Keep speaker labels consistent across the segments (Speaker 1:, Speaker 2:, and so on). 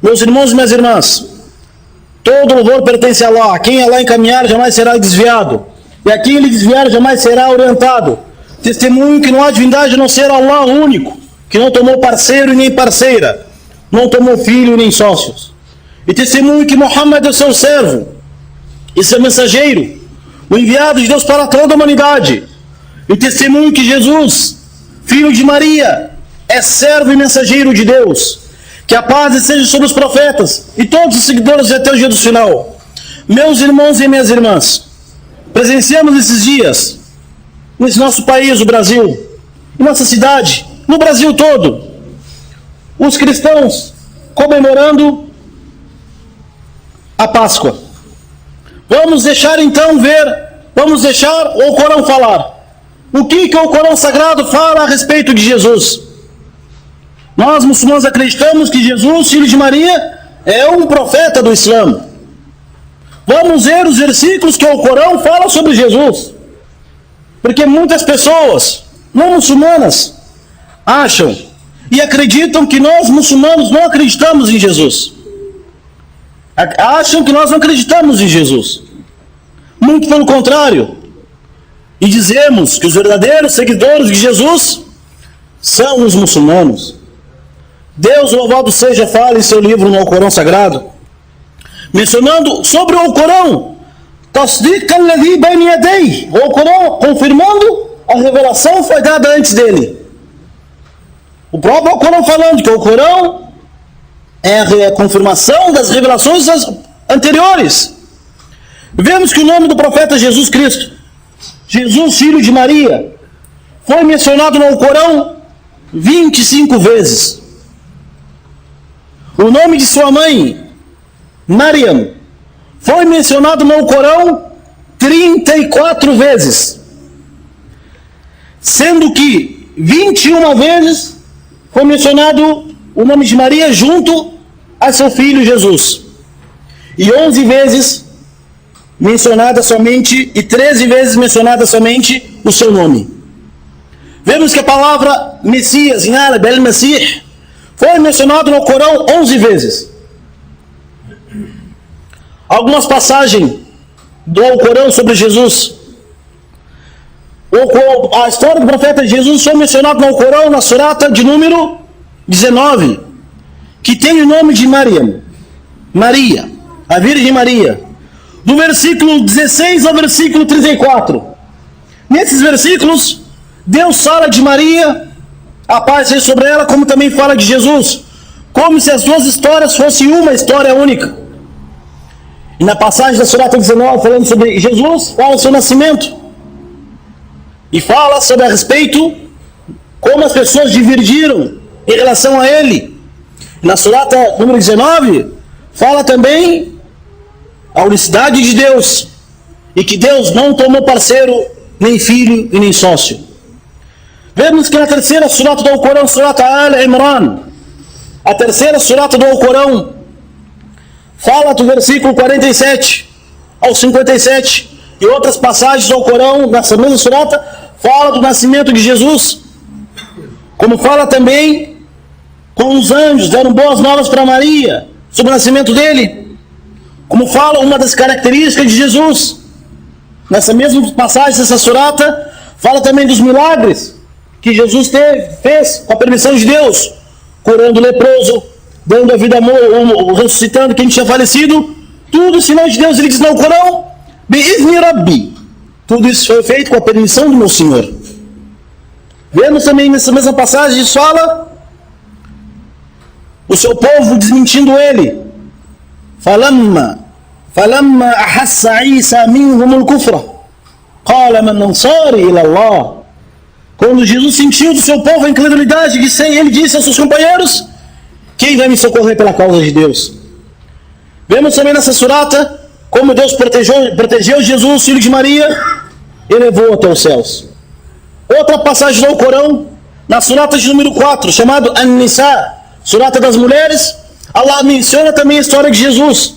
Speaker 1: Meus irmãos e minhas irmãs, todo louvor pertence a Allah. A quem Allah encaminhar jamais será desviado, e a quem ele desviar jamais será orientado. Testemunho que não há divindade a não ser Allah único, que não tomou parceiro e nem parceira, não tomou filho e nem sócios. E testemunho que Muhammad é seu servo e seu mensageiro, o enviado de Deus para toda a humanidade. E testemunho que Jesus, filho de Maria, é servo e mensageiro de Deus. Que a paz seja sobre os profetas e todos os seguidores até o dia do final. Meus irmãos e minhas irmãs, presenciamos esses dias, nesse nosso país, o Brasil, em nossa cidade, no Brasil todo, os cristãos comemorando a Páscoa. Vamos deixar então vamos deixar o Corão falar. O que o Corão Sagrado fala a respeito de Jesus? Nós, muçulmanos, acreditamos que Jesus, filho de Maria, é um profeta do Islã. Vamos ver os versículos que o Corão fala sobre Jesus. Porque muitas pessoas, não muçulmanas, acham e acreditam que nós, muçulmanos, não acreditamos em Jesus. Acham que nós não acreditamos em Jesus. Muito pelo contrário. E dizemos que os verdadeiros seguidores de Jesus são os muçulmanos. Deus, louvado seja, fala em seu livro no Corão Sagrado, mencionando sobre o Corão, o Corão confirmando a revelação foi dada antes dele. O próprio Corão falando que o Corão é a confirmação das revelações anteriores. Vemos que o nome do profeta Jesus Cristo, Jesus, filho de Maria, foi mencionado no Corão 25 vezes. O nome de sua mãe, Maryam, foi mencionado no Corão 34 vezes. Sendo que 21 vezes foi mencionado o nome de Maria junto a seu filho Jesus. E 11 vezes mencionada somente, e 13 vezes mencionada somente o seu nome. Vemos que a palavra Messias, em árabe, El-Mesih, foi mencionado no Corão 11 vezes. Algumas passagens do Corão sobre Jesus. A história do profeta Jesus foi mencionada no Corão, na surata de número 19, que tem o nome de Maryam, Maria, a Virgem Maria, do versículo 16 ao versículo 34. Nesses versículos, Deus fala de Maria, a paz seja sobre ela, como também fala de Jesus, como se as duas histórias fossem uma história única. E na passagem da surata 19, falando sobre Jesus, fala o seu nascimento. E fala sobre a respeito como as pessoas divergiram em relação a ele. Na surata número 19, fala também a unicidade de Deus, e que Deus não tomou parceiro, nem filho e nem sócio. Vemos que na terceira surata do Corão, surata Al-Imran, a terceira surata do Corão, fala do versículo 47 ao 57, e outras passagens do Corão, nessa mesma surata, fala do nascimento de Jesus, como fala também com os anjos dando boas novas para Maria sobre o nascimento dele, como fala uma das características de Jesus. Nessa mesma passagem, dessa surata, fala também dos milagres que Jesus fez com a permissão de Deus, curando o leproso, dando a vida amor, ressuscitando quem tinha falecido. Tudo sinal de Deus. Ele diz no Corão, Bi'izni Rabbi, tudo isso foi feito com a permissão do meu Senhor. Vemos também nessa mesma passagem, fala o seu povo desmentindo ele. Falamma ahassa Isa minhum al-kufra qala man ansari ila Allah. Quando Jesus sentiu do seu povo a incredulidade, ele disse aos seus companheiros: quem vai me socorrer pela causa de Deus? Vemos também nessa surata como Deus protegeu Jesus, filho de Maria, e levou até os céus. Outra passagem do Corão, na surata de número 4, chamado An-Nisa, surata das mulheres, Allah menciona também a história de Jesus,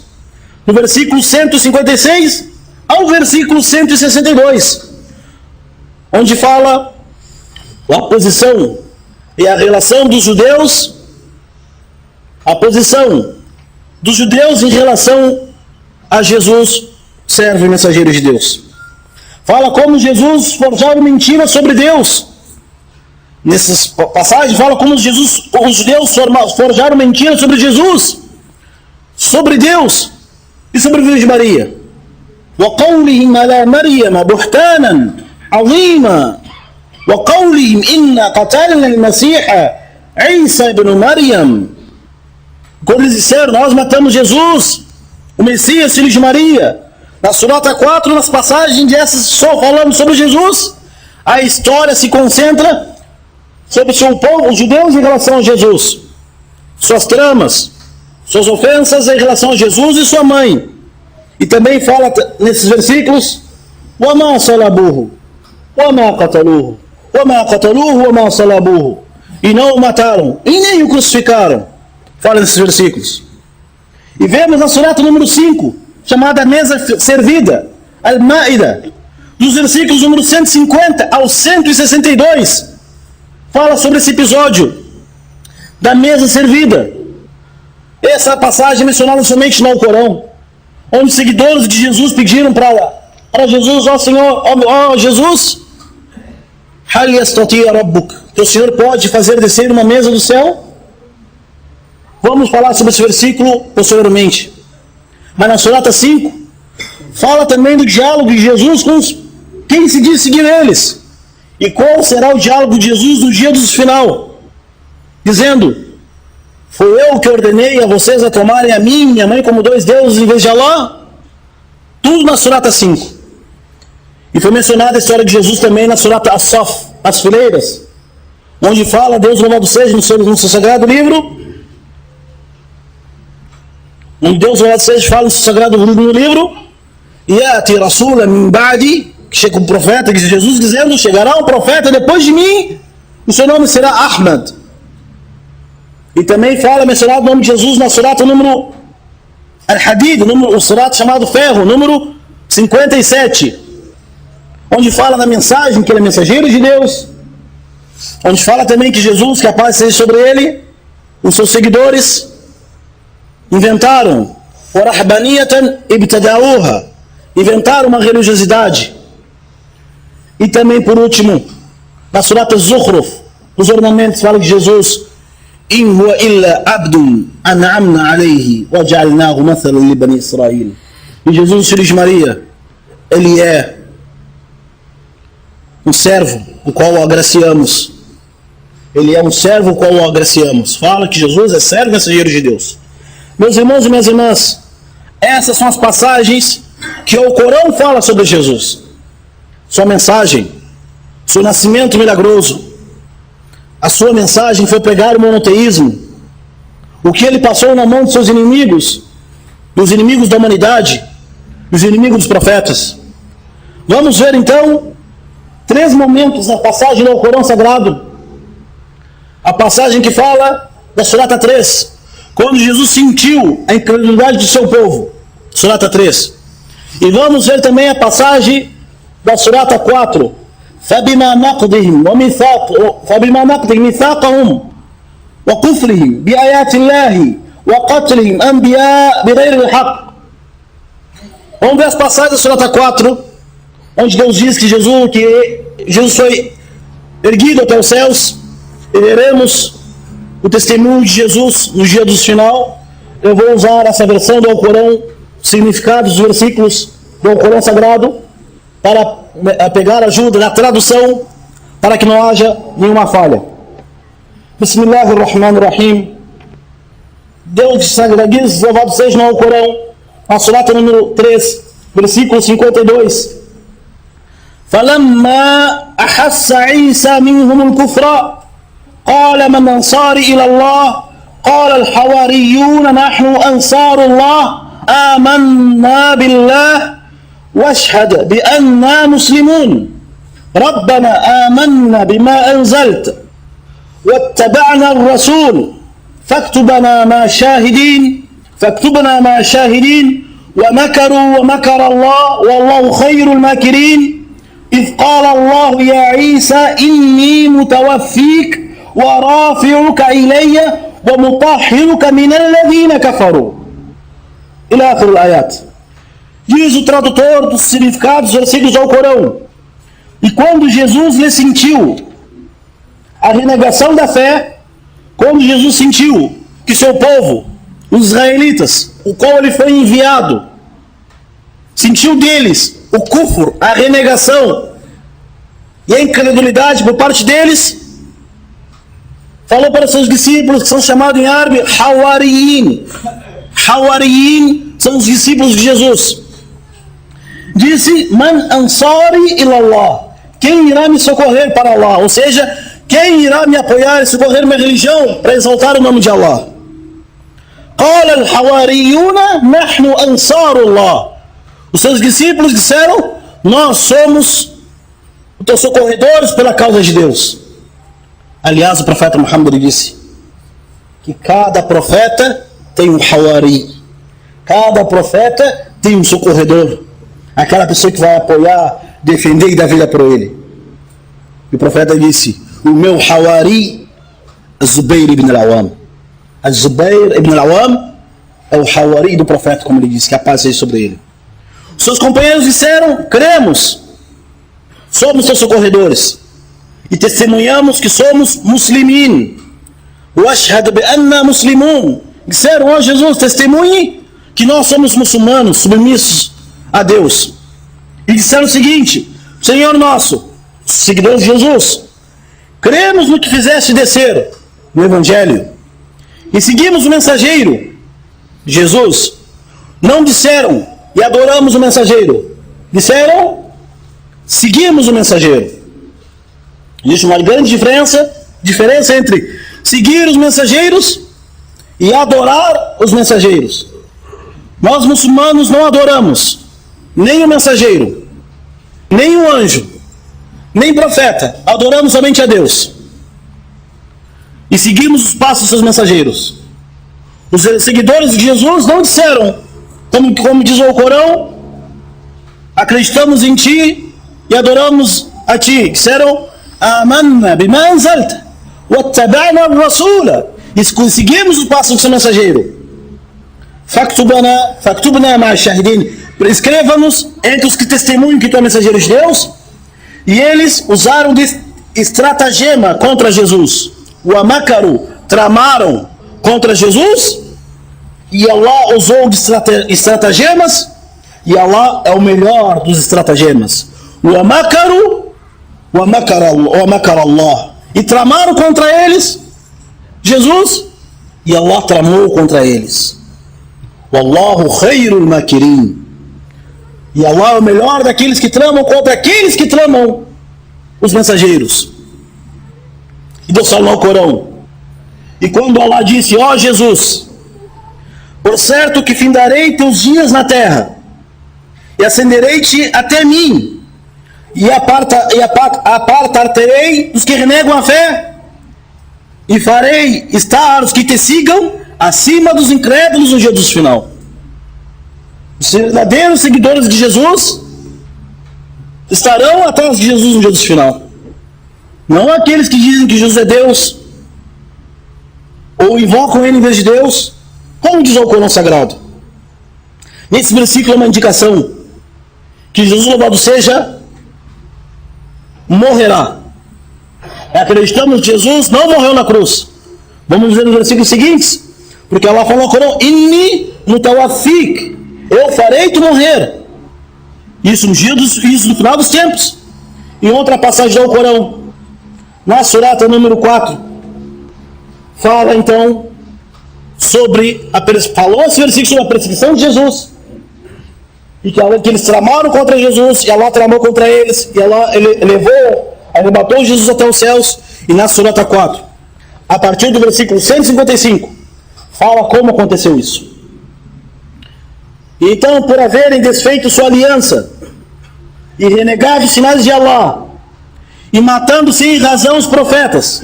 Speaker 1: no versículo 156 ao versículo 162, onde fala a posição e a relação dos judeus, a posição dos judeus em relação a Jesus, servo e mensageiro de Deus. Fala como Jesus forjava mentira sobre Deus. Nessas passagens fala como os judeus forjaram mentira sobre Jesus, sobre Deus e sobre a Virgem Maria. وَقَوْلِهِمْ عَلَى مَرْيَمَ بُهْتَانًا عَظِيمًا وَقَوْلِهِمْ إِنَّا قَتَلْنَا الْمَسِيحَ عِيسَى بْنُ مَرْيَمَ. Quando eles disseram, nós matamos Jesus, o Messias, filho de Maria. Na Surata 4, nas passagens dessas, só falando sobre Jesus, a história se concentra sobre o seu povo, os judeus, em relação a Jesus. Suas tramas, suas ofensas em relação a Jesus e sua mãe. E também fala nesses versículos, وَمَا صَلَبُوهُ وَمَا قَتَلُوهُ وَمَا قَتَلُوهُ وَمَا صَلَبُوهُ. E não o mataram, e nem o crucificaram. Fala nesses versículos. E vemos na Surata número 5, chamada Mesa Servida, Al-Ma'ida, dos versículos número 150 ao 162, fala sobre esse episódio da mesa servida. Essa passagem é mencionada somente no Alcorão, onde os seguidores de Jesus pediram para Jesus, ó Senhor, ó Jesus, Hal yastati rabbuk, que o Senhor pode fazer descer uma mesa do céu? Vamos falar sobre esse versículo posteriormente. Mas na Surata 5, fala também do diálogo de Jesus com quem se diz seguir eles. E qual será o diálogo de Jesus no dia do final? Dizendo, foi eu que ordenei a vocês a tomarem a mim e minha mãe como dois deuses em vez de Allah? Tudo na Surata 5. E foi mencionada a história de Jesus também na Surata As-Saf, as fileiras, onde fala, Deus louvado seja no seu sagrado livro, onde Deus louvado seja fala no seu sagrado livro, Yati Rasula min ba'di, que chega um profeta, que Jesus dizendo, chegará um profeta depois de mim, o seu nome será Ahmad. E também fala, mencionado o nome de Jesus na Surata número Al-Hadid, o Surata chamado Ferro, número 57, onde fala na mensagem que ele é mensageiro de Deus, onde fala também que Jesus, que a paz seja sobre ele, os seus seguidores inventaram وَرَحْبَانِيَةً ibtada'uha, inventaram uma religiosidade. E também, por último, na Surata Zukhruf, os ornamentos falam de Jesus, إِنْ هُوَ إِلَّا عَبْدٌ أَنْعَمْنَا عَلَيْهِ وَجَعَلْنَاهُ مَثَلًا لِبَنِي إِسْرَائِيلِ. E Jesus, filho de Maria, ele é um servo, o qual o agraciamos. Ele é um servo, o qual o agraciamos. Fala que Jesus é servo e mensageiro de Deus. Meus irmãos e minhas irmãs, essas são as passagens que o Corão fala sobre Jesus. Sua mensagem, seu nascimento milagroso. A sua mensagem foi pregar o monoteísmo. O que ele passou na mão de seus inimigos, dos inimigos da humanidade, dos inimigos dos profetas. Vamos ver então 3 momentos na passagem do Corão Sagrado. A passagem que fala da Surata 3, quando Jesus sentiu a incredulidade do seu povo. Surata 3. E vamos ver também a passagem da Surata 4. فَبِمَا نَقْضِهِمْ مِثَاقَهُمْ وَكُفْرِهِمْ بِآيَاتِ اللَّهِ وَقَتْلِهِمْ أَنْبِيَاءَ بِغَيْرِ الْحَقِّ. Vamos ver as passagens da Surata 4, onde Deus diz que Jesus foi erguido até os céus, e veremos o testemunho de Jesus no dia do final. Eu vou usar essa versão do Alcorão, significados dos versículos do Alcorão Sagrado, para pegar ajuda na tradução, para que não haja nenhuma falha. Bismillahirrahmanirrahim. Deus diz, louvado seja no Alcorão, na Surata número 3, versículo 52. فَلَمَّا أَحَسَّ عِيسَى مِنْهُمُ الْكُفْرَ قال من أنصاري إلى الله قال الحواريون نحن أنصار الله آمنا بالله واشهد بأننا مسلمون ربنا آمنا بما أنزلت واتبعنا الرسول فاكتبنا مع شاهدين ومكروا ومكر الله والله خير الماكرين إذ قال الله يا عيسى إني متوفيك ورافعك إلي ومطهرك من الذين كفروا Ila akhir al-ayat. Diz o tradutor dos significados dos versículos do Alcorão. E quando Jesus lhe sentiu a renegação da fé, quando Jesus sentiu que seu povo, os israelitas, o qual ele foi enviado, sentiu deles o kufr, a renegação e a incredulidade por parte deles, falou para seus discípulos, que são chamados em árabe Hawariyin. Hawariyin são os discípulos de Jesus. Disse: Man ansari ilallah, quem irá me socorrer para Allah? Ou seja, quem irá me apoiar e socorrer minha religião para exaltar o nome de Allah? Qala al-hawariyuna nahnu ansarullah. Os seus discípulos disseram: nós somos os teus socorredores pela causa de Deus. Aliás, o profeta Muhammad disse que cada profeta tem um hawari, cada profeta tem um socorredor, aquela pessoa que vai apoiar, defender e dar vida por ele. E o profeta disse: o meu hawari, Zubair ibn al-Awam. Zubair ibn al-Awam é o hawari do profeta, como ele disse, que a paz seja sobre ele. Seus companheiros disseram: cremos, somos seus socorredores e testemunhamos que somos muslimin. Washhad bi anna muslimun. Disseram: ó Jesus, testemunhe que nós somos muçulmanos, submissos a Deus. E disseram o seguinte: Senhor nosso, seguidores de Jesus, cremos no que fizeste descer no Evangelho e seguimos o mensageiro Jesus. Não disseram: e adoramos o mensageiro. Disseram: seguimos o mensageiro. Existe uma grande diferença entre seguir os mensageiros e adorar os mensageiros. Nós muçulmanos não adoramos nem o mensageiro, nem o anjo, nem profeta. Adoramos somente a Deus e seguimos os passos dos seus mensageiros. Os seguidores de Jesus não disseram, como diz o Alcorão: acreditamos em ti e adoramos a ti. Disseram: amanna bima anzalta wattaba'na ar-rasula. Seguimos os passos do seu mensageiro. Faktubna ma'a shahidin. Escreva-nos entre os que testemunham que tu é mensageiro de Deus. E eles usaram de estratagema contra Jesus. O amakaru, tramaram contra Jesus. E Allah usou de estratagemas. E Allah é o melhor dos estratagemas. O amakaru, o amakar Allah. E tramaram contra eles Jesus. E Allah tramou contra eles. Wallahu khairul makirin. E Allah é o melhor daqueles que tramam contra aqueles que tramam os mensageiros. E Deus falou no Corão: e quando Allah disse: ó Jesus, por certo que findarei teus dias na terra, e ascenderei-te até mim, e apartar-terei os que renegam a fé, e farei estar os que te sigam acima dos incrédulos no dia do final. Os verdadeiros seguidores de Jesus estarão atrás de Jesus no dia do final. Não aqueles que dizem que Jesus é Deus, ou invocam ele em vez de Deus, como diz o Corão Sagrado. Nesse versículo é uma indicação que Jesus, louvado seja, morrerá. Acreditamos que Jesus não morreu na cruz. Vamos ver nos versículos seguintes, porque Allah falou no Corão: Inni mutawafik, eu farei tu morrer. Isso no final dos tempos. Em outra passagem do Corão, na surata número 4, fala então falou esse versículo sobre a perseguição de Jesus, e que eles tramaram contra Jesus, e Allah tramou contra eles, e Allah arrebatou Jesus até os céus. E na surata 4, a partir do versículo 155, fala como aconteceu isso. Então, por haverem desfeito sua aliança e renegado os sinais de Allah, e matando sem razão os profetas,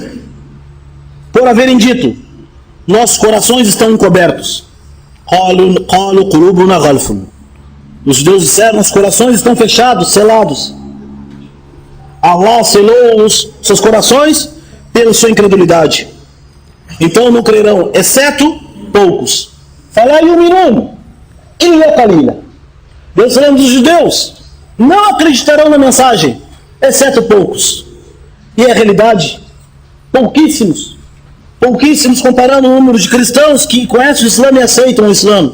Speaker 1: por haverem dito: nossos corações estão encobertos. Qalu qulubuna ghalfun. Os judeus disseram: os corações estão fechados, selados. Allah selou os seus corações pela sua incredulidade. Então não crerão, exceto poucos. Fala yuminun. illa qalila. Deus falando dos judeus, não acreditarão na mensagem, exceto poucos. E a realidade, pouquíssimos comparando o número de cristãos que conhecem o Islã e aceitam o Islã.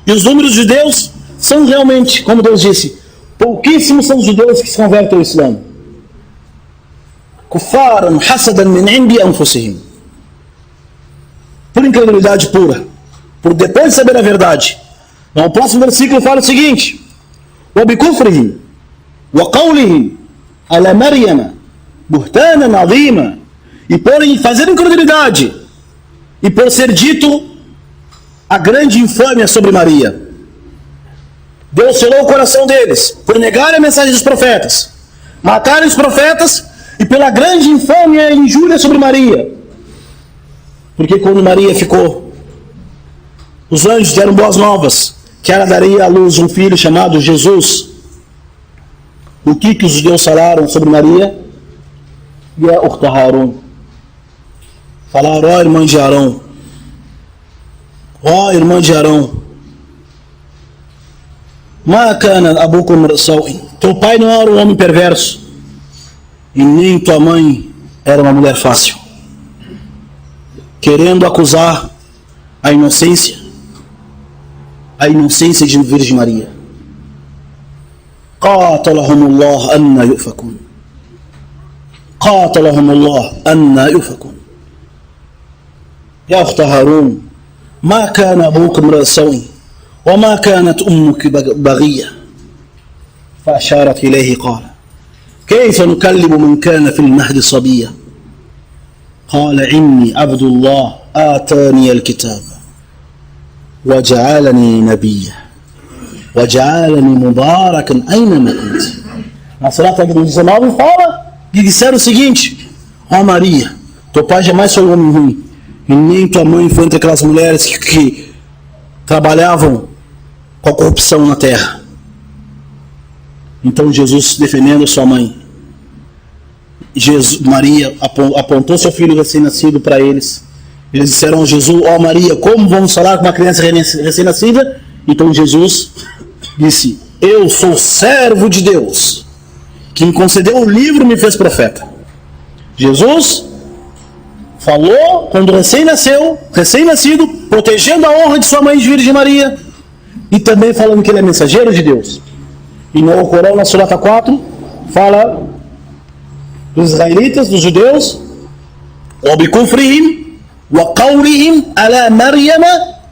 Speaker 1: E os números de judeus são realmente, como Deus disse, pouquíssimos são os judeus que se convertem ao Islã. Kuffaran hasadan min indi anfusihim. Por incredulidade pura, por depois de saber a verdade. Então, o próximo versículo fala o seguinte: وَبِكُفْرِهِمْ وَقَوْلِهِمْ عَلَى مَرْيَمَ بُهْتَانًا عَظِيمًا. E por fazer incredulidade e por ser dito a grande infâmia sobre Maria. Deus selou o coração deles por negar a mensagem dos profetas, matar os profetas e pela grande infâmia e injúria sobre Maria. Porque quando Maria ficou, os anjos deram boas novas que ela daria à luz um filho chamado Jesus. O que os judeus falaram sobre Maria? Ya ukhta Harun. Falaram: ó irmã de Arão, ó irmã de Arão, ma kana abukum imra'an. Teu pai não era um homem perverso e nem tua mãe era uma mulher fácil. Querendo acusar a inocência de Virgem Maria. Qatalahumullah anna yufakun. Qatalahumullah anna yufakun. يا أخت هارون ما كان أبوك امرأ سوء وما كانت أمك بغية. فأشارت إليه قال كيف نكلم من كان في المهد صبيا. قال إني عبد الله آتاني الكتاب وجعلني نبيا وجعلني مباركا أينما كنت. Na surata 19 fala e disseram o seguinte: ó Maria, teu pai jamais foi um homem ruim e nem tua mãe foi entre aquelas mulheres que trabalhavam com a corrupção na terra. Então Jesus, defendendo sua mãe, Maria apontou seu filho recém-nascido para eles. Eles disseram a Jesus: ó Maria, como vamos falar com uma criança recém-nascida? Então Jesus disse: eu sou servo de Deus, que me concedeu o livro e me fez profeta. Jesus falou quando recém-nascido, protegendo a honra de sua mãe de Virgem Maria, e também falando que ele é mensageiro de Deus. E no Corão, na surata 4, fala dos israelitas, dos judeus, وَبِكُفْرِهِمْ وَقَوْلِهِمْ عَلَى مَرْيَمَ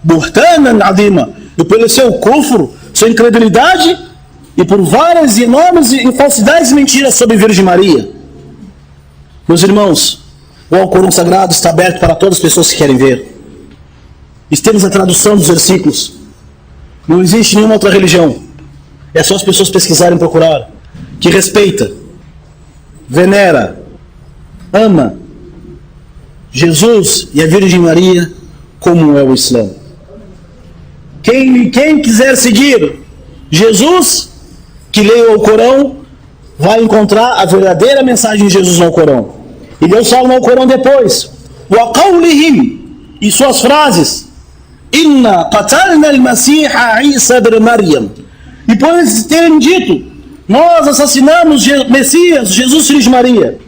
Speaker 1: بُهْتَانًا عَظِيمًا. E pelo seu kufr, sua incredulidade, e por várias enormes falsidades e mentiras sobre Virgem Maria. Meus irmãos, o Alcorão Sagrado está aberto para todas as pessoas que querem ver. E temos a tradução dos versículos. Não existe nenhuma outra religião. É só as pessoas pesquisarem e procurar. Que respeita, venera, ama Jesus e a Virgem Maria como é o Islã. Quem quiser seguir Jesus, que leia o Corão, vai encontrar a verdadeira mensagem de Jesus no Corão. E Deus fala no Corão depois: وَقَوْلِهِمْ, e suas frases, إِنَّا قَتَلْنَا الْمَسِيحَ عِيسَى بْنَ مَرْيَمَ. E por eles terem dito: nós assassinamos Messias, Jesus, filho de Maria.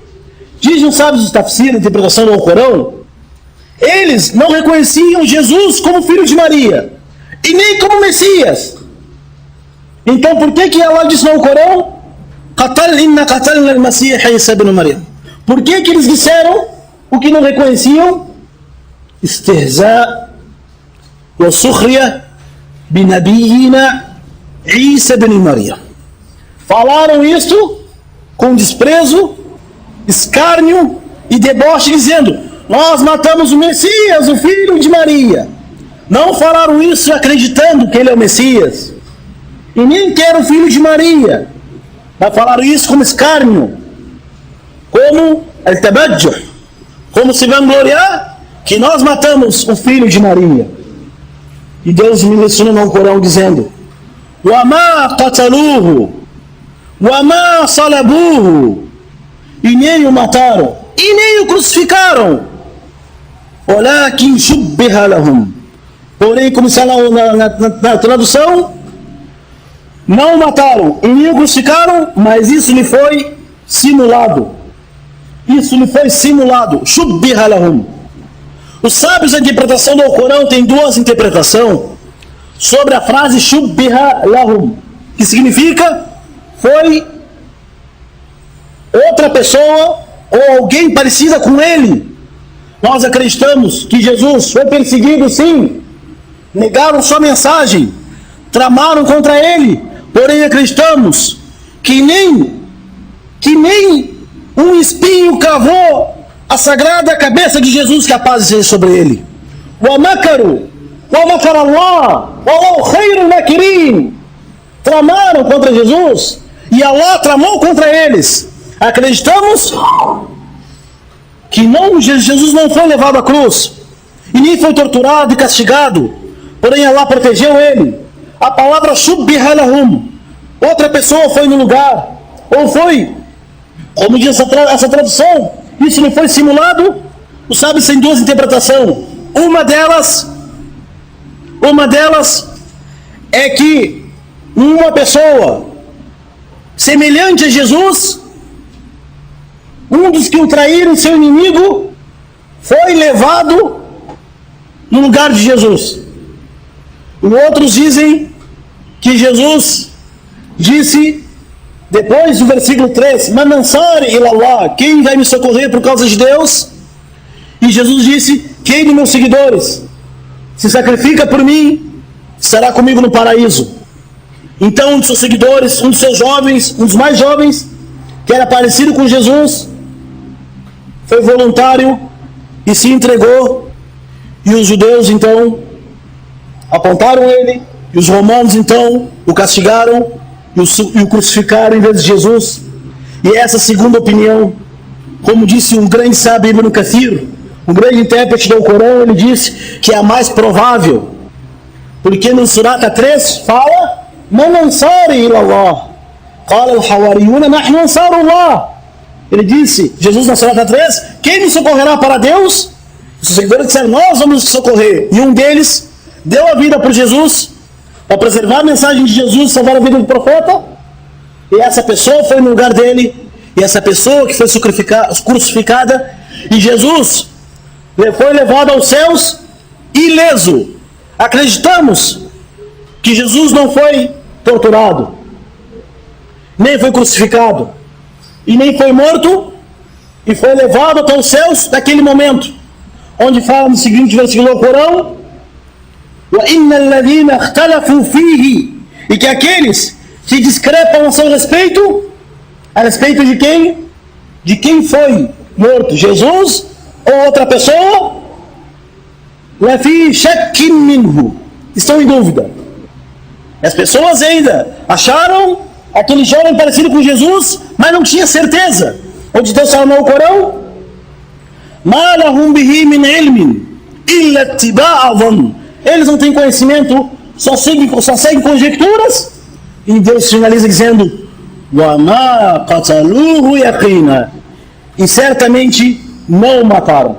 Speaker 1: Dizem os sábios do tafsir, a interpretação do Corão, eles não reconheciam Jesus como filho de Maria e nem como Messias. Então por que Allah disse no Corão: إِنَّا قَتَلْنَا الْمَسِيحَ عِيسَى بْنَ مَرْيَمَ? Por que eles disseram o que não reconheciam? Istihza wa sukhriya bi nabiyina Isa ibn Maryam. Falaram isto com desprezo, escárnio e deboche, dizendo: nós matamos o Messias, o filho de Maria. Não falaram isso acreditando que ele é o Messias, e nem que era o filho de Maria, mas falaram isso como escárnio, como al-tabajjuh, como se vangloriar que nós matamos o filho de Maria. E Deus me ensinou no Corão dizendo: وَمَا قَتَلُوهُ وَمَا صَلَبُوهُ, e nem o mataram e nem o crucificaram, وَلَكِنْ شُبِّهَ لَهُمْ, Porém, como está na tradução, não o mataram e nem o crucificaram, mas isso lhe foi simulado. Isso lhe foi simulado. Shubbiha lahum. Os sábios da interpretação do Alcorão têm duas interpretações sobre a frase Shubbiha lahum, que significa foi outra pessoa ou alguém parecida com ele. Nós acreditamos que Jesus foi perseguido, sim, negaram sua mensagem, tramaram contra ele, porém acreditamos que nem um espinho cavou a sagrada cabeça de Jesus, que a paz seja sobre ele. Wa makaru wa makara Allah wallahu khairul makirin. Tramaram contra Jesus e Allah tramou contra eles. Acreditamos que Jesus não foi levado à cruz e nem foi torturado e castigado, porém Allah protegeu ele. A palavra shubbiha lahum, outra pessoa foi no lugar, ou foi, como diz essa tradução, isso não foi simulado. Os sábios têm duas interpretações. Uma delas é que uma pessoa semelhante a Jesus, um dos que o traíram, seu inimigo, foi levado no lugar de Jesus. E outros dizem que Jesus disse, depois do versículo 3, Man ansari ilallah, quem vai me socorrer por causa de Deus? E Jesus disse, quem de meus seguidores se sacrifica por mim, estará comigo no paraíso. Então um dos seus seguidores, um dos seus jovens, um dos mais jovens, que era parecido com Jesus, foi voluntário e se entregou. E os judeus então apontaram ele, e os romanos então o castigaram e o crucificaram em vez de Jesus. E essa segunda opinião, como disse um grande sábio, Ibn Kathir, um grande intérprete do Alcorão, ele disse que é a mais provável, porque no Surata 3 fala Man ansari ilallah qala al-hawariyuna nahnu ansarullah. Ele disse, Jesus na Surata 3, quem me socorrerá para Deus? Os seguidores disseram, nós vamos te socorrer. E um deles deu a vida por Jesus, para preservar a mensagem de Jesus, salvar a vida do profeta. E essa pessoa foi no lugar dele, e essa pessoa que foi crucificada, e Jesus foi levado aos céus ileso. Acreditamos que Jesus não foi torturado, nem foi crucificado, e nem foi morto, e foi levado até os céus naquele momento, onde fala no seguinte versículo do Corão, e que aqueles que discrepam a seu respeito, a respeito de quem? De quem foi morto, Jesus ou outra pessoa, estão em dúvida. As pessoas ainda acharam aquele jovem parecido com Jesus, mas não tinha certeza. Onde Deus fala no Corão, eles não têm conhecimento, só seguem conjecturas. E Deus finaliza dizendo, e certamente não o mataram.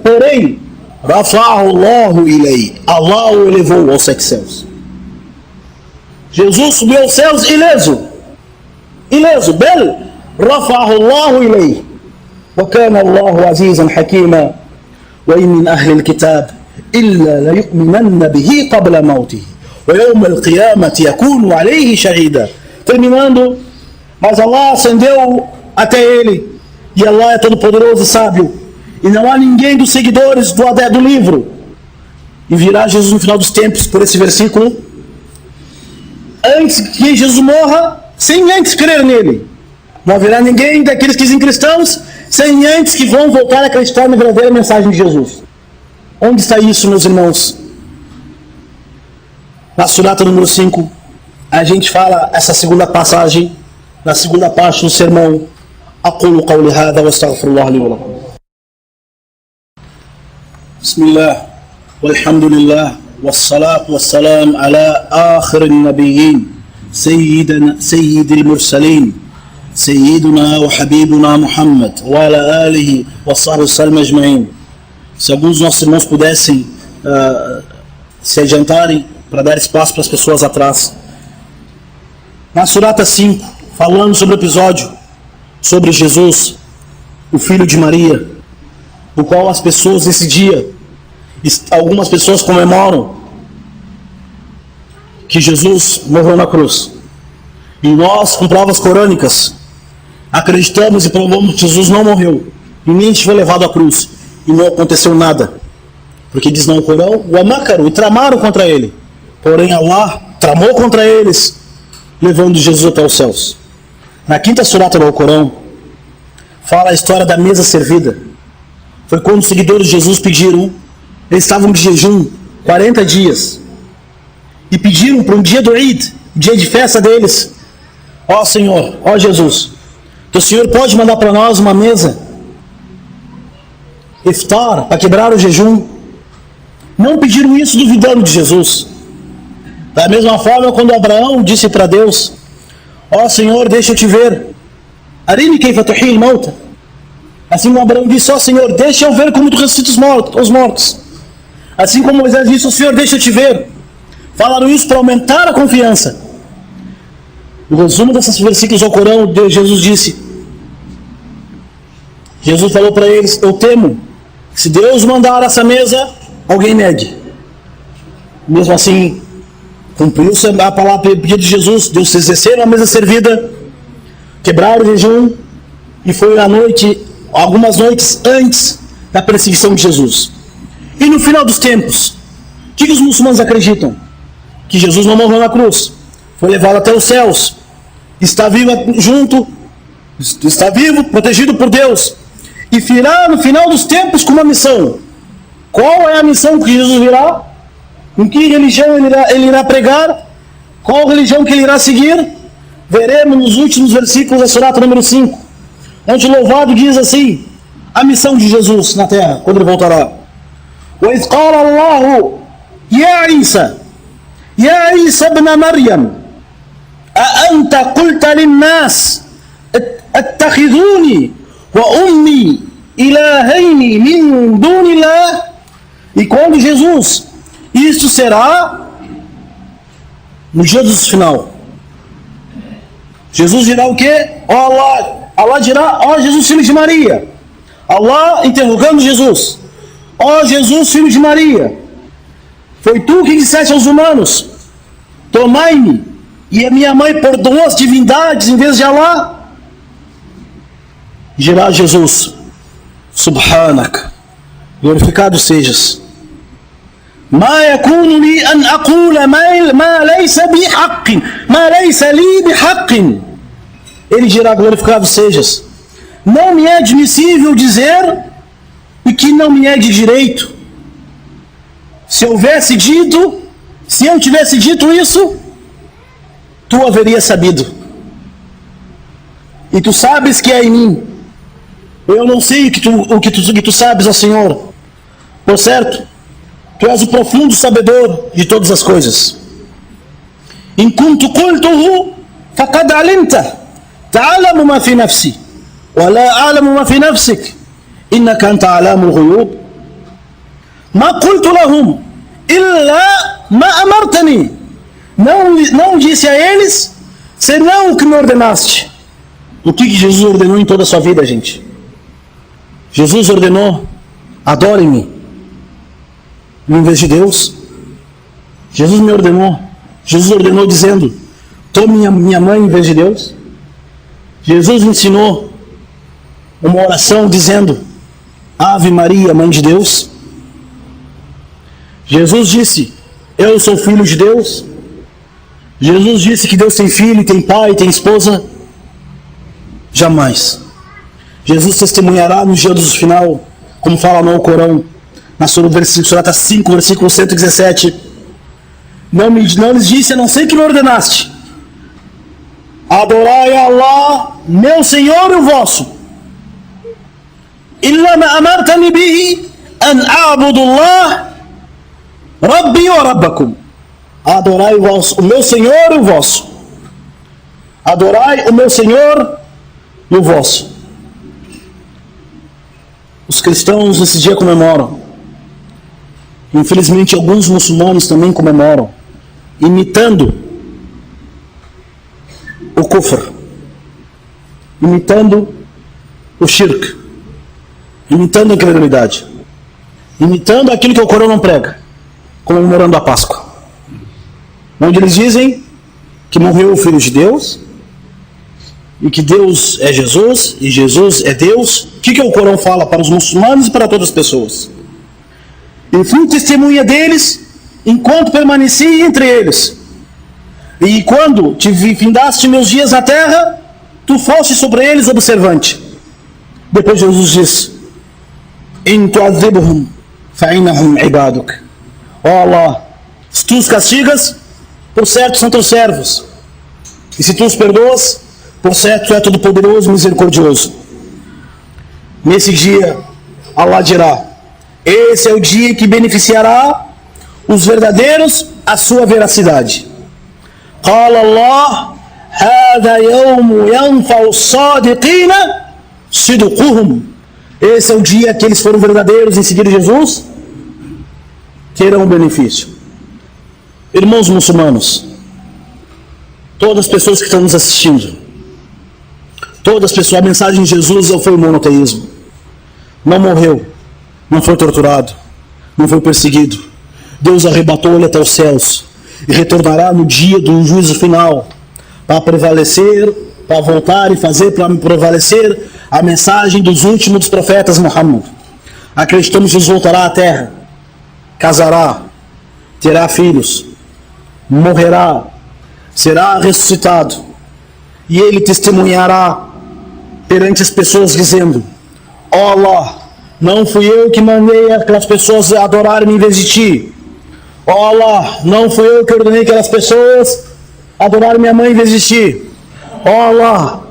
Speaker 1: Porém, Allah o elevou aos 7 céus. Jesus subiu aos céus ileso. Bel rafa'ahu Allahu ilayhi. Wa kana Allahu azizan hakima. Wa in min ahli al-kitab illa la yu'minanna bihi qabla mawtihi. Wa yawm al-qiyamati yakunu alayhi shahida. Terminando, mas Allah ascendeu até ele. E Allah é todo poderoso e sábio. E não há ninguém dos seguidores do livro. E virá Jesus no final dos tempos, por esse versículo, antes que Jesus morra, sem antes crer nele. Não haverá ninguém daqueles que dizem cristãos, sem antes que vão voltar a acreditar na verdadeira mensagem de Jesus. Onde está isso, meus irmãos? Na Surata número 5, a gente fala essa segunda passagem, na segunda parte do sermão, Aqulu qawli hadha wa astaghfirullah li wa lakum. Bismillah, walhamdulillah, wassalatu wassalam ala akhir an-nabiyyin, sayyidil mursalin, sayyiduna wa habibuna Muhammad, wa ala alihi wa sahbihi sallam ajma'in. Se alguns dos nossos irmãos pudessem se adiantarem para dar espaço para as pessoas atrás. Na Surata 5, falando sobre o episódio sobre Jesus, o filho de Maria, o qual as pessoas nesse dia, algumas pessoas comemoram que Jesus morreu na cruz. E nós, com provas corânicas, acreditamos e provamos que Jesus não morreu e nem foi levado à cruz e não aconteceu nada, porque diz no Corão, o amakaru, e tramaram contra ele, porém Allah tramou contra eles, levando Jesus até os céus. Na quinta surata do Corão fala a história da mesa servida. Foi quando os seguidores de Jesus pediram, eles estavam de jejum 40 dias e pediram para um dia do Eid, dia de festa deles, ó Senhor, ó Jesus, que o Senhor pode mandar para nós uma mesa iftar, para quebrar o jejum. Não pediram isso duvidando de Jesus. Da mesma forma, quando Abraão disse para Deus, ó Senhor, deixa eu te ver, arini kayfa tuhil mauta, assim como Abraão disse, ó Senhor, deixa eu ver como tu ressuscitas os mortos. Assim como Moisés disse, ó Senhor, deixa eu te ver. Falaram isso para aumentar a confiança. O resumo desses versículos ao Corão, Jesus disse, Jesus falou para eles, eu temo que se Deus mandar essa mesa, alguém negue. Mesmo assim, cumpriu-se a palavra pedido de Jesus, Deus desceram a mesa servida, quebraram o jejum, e foi à noite, algumas noites antes da perseguição de Jesus. E no final dos tempos, o que os muçulmanos acreditam? Que Jesus não morreu na cruz, foi levado até os céus, está vivo está vivo, protegido por Deus, e virá no final dos tempos com uma missão. Qual é a missão que Jesus virá? Em que religião ele irá pregar? Qual religião que ele irá seguir? Veremos nos últimos versículos da surata número 5, onde o louvado diz assim, a missão de Jesus na terra, quando ele voltará. وَإِذْ قَالَ اللَّهُ يَا عِيسَى يَا عِيسَى ابْنَ مَرْيَمَ أَأَنْتَ قُلْتَ لِلنَّاسِ اتَّخِذُونِي وَأُمِّي إِلَهَيْنِ مِنْ دُونِ اللَّهِ. E quando Jesus, isto será no dia do final. Jesus dirá o quê? Allah dirá, ó Jesus, filho de Maria. Allah interrogando Jesus, ó Jesus, filho de Maria, foi tu que disseste aos humanos, tomai-me e a minha mãe por duas divindades em vez de Allah? Dirá Jesus, Subhanak, glorificado sejas, ما يكون لي أن أقول ما ليس بحق ما ليس لي بحق. Ele dirá, glorificado sejas, não me é admissível dizer e que não me é de direito. Se eu tivesse dito isso, tu haveria sabido. E tu sabes que é em mim. Eu não sei o que tu sabes, ó Senhor. Por certo, tu és o profundo sabedor de todas as coisas. In kuntu qultuhu faqad alimta ta'lamu ma fi nafsi wa la a'lamu ma fi nafsik innaka anta alamul ghuyub. Ma qultu lahum illa ma amartani. Não disse a eles senão o que me ordenaste. O que Jesus ordenou em toda a sua vida, gente? Jesus ordenou, adorem-me em vez de Deus. Jesus me ordenou. Jesus ordenou dizendo, tome minha mãe em vez de Deus. Jesus me ensinou uma oração dizendo, Ave Maria, mãe de Deus. Jesus disse, eu sou filho de Deus. Jesus disse que Deus tem filho, tem pai, tem esposa. Jamais. Jesus testemunhará no dia do final, como fala no Corão, na surata 5, versículo 117, não lhes disse, a não ser que me ordenaste, adorai a Allah, meu Senhor e o vosso, illa ma amartani bihi an a'budu Allah rabbi wa rabbakum. Adorai o meu Senhor e o vosso. Adorai o meu Senhor e o vosso. Os cristãos esse dia comemoram. Infelizmente, alguns muçulmanos também comemoram, imitando o kufr, imitando o shirk, imitando a incredulidade, imitando aquilo que o Corão não prega, comemorando a Páscoa, onde eles dizem que morreu o Filho de Deus, e que Deus é Jesus, e Jesus é Deus. O que o Corão fala para os muçulmanos e para todas as pessoas? Eu fui testemunha deles, enquanto permaneci entre eles. E quando te findaste meus dias na terra, tu foste sobre eles observante. Depois Jesus disse: In tu'adhibhum fa'innahum ibaduk. Ó Allah, se tu os castigas, por certo são teus servos. E se tu os perdoas, por certo tu é todo poderoso e misericordioso. Nesse dia, Allah dirá: esse é o dia que beneficiará os verdadeiros a sua veracidade. قال الله هذا يوم ينفع الصادقين صدقهم. Esse é o dia que eles foram verdadeiros em seguir Jesus, terão benefício. Irmãos muçulmanos, todas as pessoas que estão nos assistindo, todas as pessoas, a mensagem de Jesus foi o monoteísmo. Não morreu, não foi torturado, não foi perseguido. Deus arrebatou ele até os céus e retornará no dia do juízo final para prevalecer, para voltar e fazer para prevalecer a mensagem dos últimos dos profetas Muhammad. Acreditamos que Jesus voltará à terra, casará, terá filhos, morrerá, será ressuscitado e ele testemunhará perante as pessoas dizendo: ó Allah, não fui eu que mandei aquelas pessoas adorarem em vez de ti. Ó Allah, não fui eu que ordenei aquelas pessoas adorarem minha mãe em vez de ti. Ó Allah,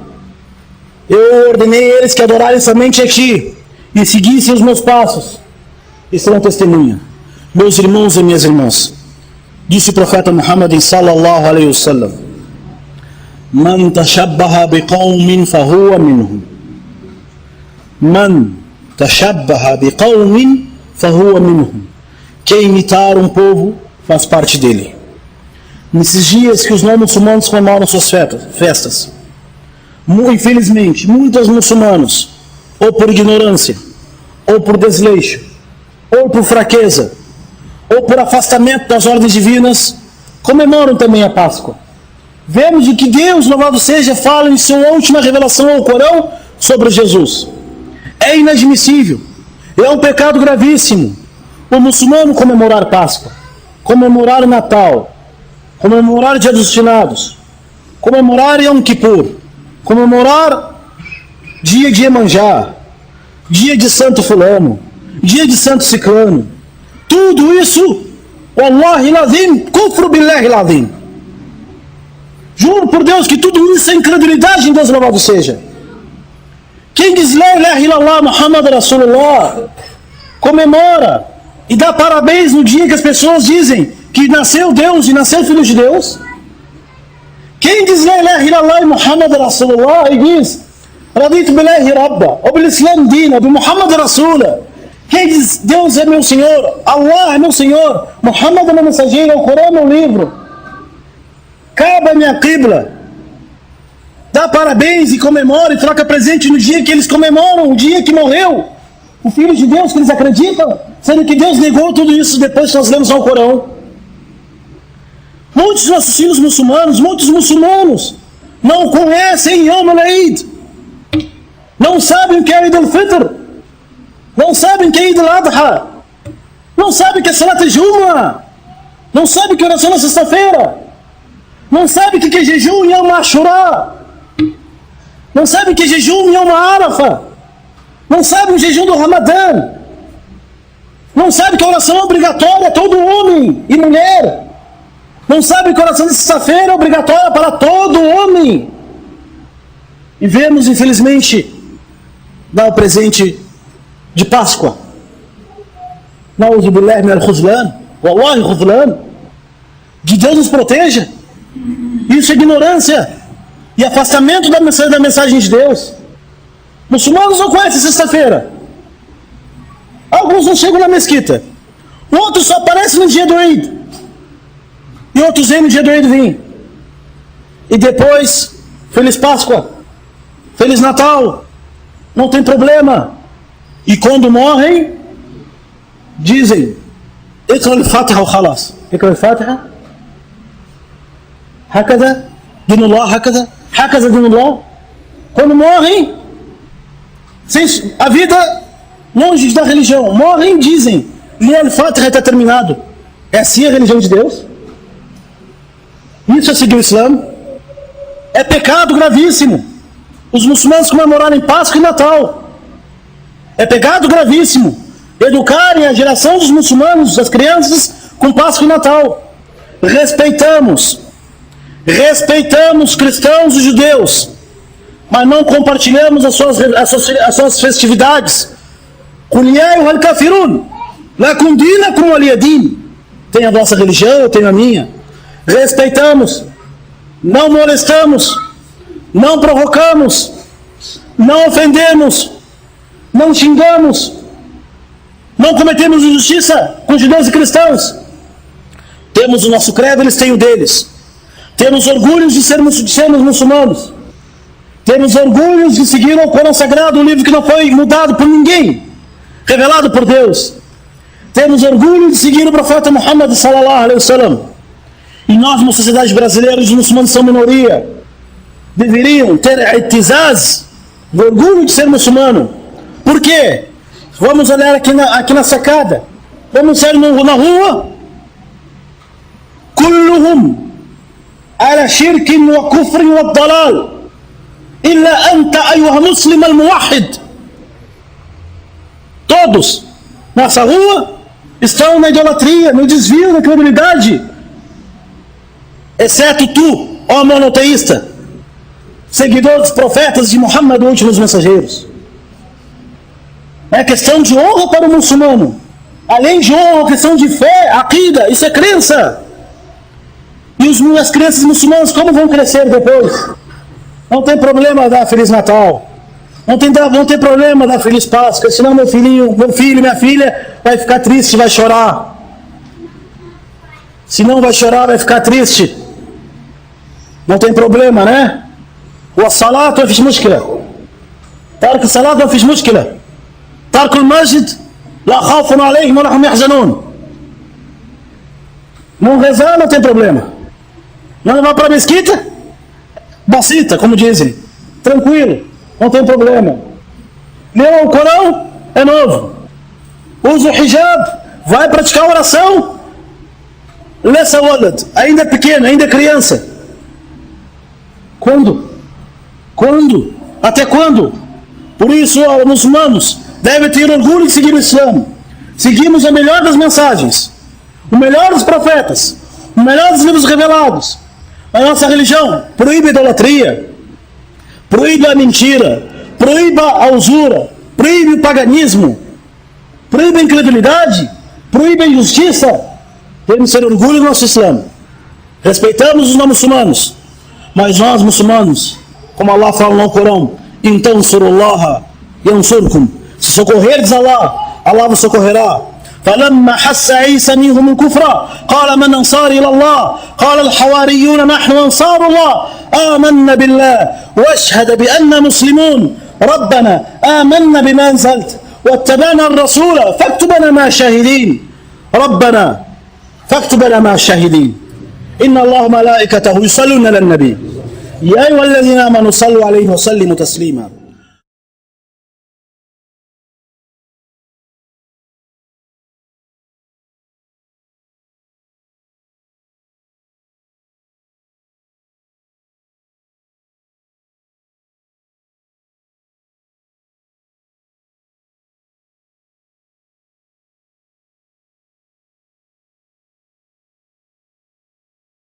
Speaker 1: eu ordenei eles que adorarem somente a ti e seguissem os meus passos e serão testemunha. Meus irmãos e minhas irmãs, disse o profeta Muhammad sallallahu alaihi wasallam: Man tashabbaha biqawmin fahuwa minhum. Man tashabbaha biqawmin fahuwa minhum. Quem imitar um povo faz parte dele. Nesses dias que os não muçulmanos comemoram suas festas, infelizmente, muitos muçulmanos, ou por ignorância, ou por desleixo, ou por fraqueza, ou por afastamento das ordens divinas, comemoram também a Páscoa. Vemos de que Deus, louvado seja, fala em sua última revelação ao Corão sobre Jesus. É inadmissível, é um pecado gravíssimo o muçulmano comemorar Páscoa, comemorar Natal, comemorar Dia dos Finados, comemorar Yom Kippur, comemorar dia de Iemanjá, dia de Santo Fulano, dia de Santo Ciclano. Tudo isso, Wallahi lazim, kufru billahi lazim. Juro por Deus que tudo isso é incredulidade em Deus, louvado seja. Quem diz La ilaha illallah Muhammad Rasulullah comemora e dá parabéns no dia que as pessoas dizem que nasceu Deus e nasceu o Filho de Deus. Quem diz La ilaha illallah Muhammad Rasulullah e diz Raditu billahi rabba, ou bil Islam dina, bi Muhammad Rasulullah. Quem diz Deus é meu Senhor, Allah é meu Senhor, Muhammad é meu mensageiro, o Corão é meu livro, Kaaba é minha qibla, dá parabéns e comemora e troca presente no dia que eles comemoram, o dia que morreu o Filho de Deus, que eles acreditam, sendo que Deus negou tudo isso depois que nós lemos ao Corão. Muitos nossos filhos muçulmanos, muitos muçulmanos, não conhecem Yom al-Eid, não sabem o que é Eid al-Fitr, não sabem o que é Eid al-Adha, não sabem o que é Salat al-Jumu'ah, não sabem o que é oração na sexta-feira, não sabem o que é jejum em Yom Ashura, não sabem o que é jejum em Yom Arafah, não sabem o jejum do Ramadã, não sabem que a oração é obrigatória a todo homem e mulher, não sabem que a oração de sexta-feira é obrigatória para todo homem. E vemos, infelizmente, dar o presente de Páscoa. Na'udhu billahi min al-khuzlan, wallahi khuzlan. Que Deus nos proteja. Isso é ignorância e afastamento da mensagem de Deus. Muçulmanos não conhecem sexta-feira. Alguns não chegam na mesquita. Outros só aparecem no dia do Eid. E outros vêm no dia do Eid vêm. E depois, Feliz Páscoa, Feliz Natal, não tem problema. E quando morrem, dizem, اقرأ الفاتحة وخلاص. اقرأ الفاتحة. هكذا دين الله, هكذا دين الله. Quando morrem, a vida longe da religião, morrem e dizem, lê al-Fatiha, está terminado. É assim a religião de Deus? Isso é seguir o Islã? É pecado gravíssimo os muçulmanos comemorarem Páscoa e Natal. É pecado gravíssimo educarem a geração dos muçulmanos, das crianças, com Páscoa e Natal. Respeitamos cristãos e judeus, mas não compartilhamos as suas festividades. Qul ya ayyuhal kafirun, lakum dinakum waliya din. Tem a vossa religião, eu tenho a minha. Respeitamos, não molestamos, não provocamos, não ofendemos, não xingamos, não cometemos injustiça com judeus e cristãos. Temos o nosso credo, eles têm o deles. Temos orgulho de sermos muçulmanos. Temos orgulho de seguir o Corão Sagrado, um livro que não foi mudado por ninguém, revelado por Deus. Temos orgulho de seguir o profeta Muhammad sallallahu alaihi wasallam. E nós, na sociedade brasileira, os muçulmanos são minoria. Deveriam ter itizaz, o orgulho de ser muçulmano. Por quê? Vamos olhar aqui na sacada. Vamos sair na rua. Kulluhum ala shirkin wa kufrin wa dalal. Illa anta ayuha muslim al-muwahid. Todos nessa rua estão na idolatria, no desvio, na credibilidade. Exceto tu, ó monoteísta, seguidor dos profetas de Muhammad, últimos mensageiros. É questão de honra para o muçulmano. Além de honra, questão de fé, aqida, isso é crença. E as crianças muçulmanas como vão crescer depois? Não tem problema dar Feliz Natal. Não tem problema dar Feliz Páscoa. Senão meu filho, minha filha vai ficar triste, vai chorar. Se não vai chorar, vai ficar triste. Não tem problema, né? والصلاة ما فيش مشكلة. ترك الصلاة ما فيش مشكلة. ترك المسجد لا خوف عليهم ولا هم يحزنون. Não rezar não tem problema. Não levar para a mesquita? Bacita, como dizem. Tranquilo, não tem problema. Leu o Corão? É novo. Usa o hijab, vai praticar oração. Lessa walad, ainda é pequeno, ainda é criança. Quando? Até quando? Por isso, os muçulmanos devem ter orgulho de seguir o Islã. Seguimos a melhor das mensagens, o melhor dos profetas, o melhor dos livros revelados. A nossa religião proíbe a idolatria, proíbe a mentira, proíbe a usura, proíbe o paganismo, proíbe a incredulidade, proíbe a injustiça. Temos que ter orgulho do nosso Islã. Respeitamos os não muçulmanos, mas nós muçulmanos, como Allah fala no Corão, então surullaha yansurkum. Se socorreres Allah, Allah vos socorrerá. فلما حس عيسى منهم الكفر قال من أنصاري إلى الله قال الحواريون نحن أنصار الله آمنا بالله واشهد بأننا مسلمون ربنا آمنا بما أنزلت واتبعنا الرسول فاكتبنا مع الشاهدين ربنا فاكتبنا مع الشاهدين إن الله ملائكته يصلون على النبي يا أيها الذين آمنوا صلوا عليه وسلموا تسليما.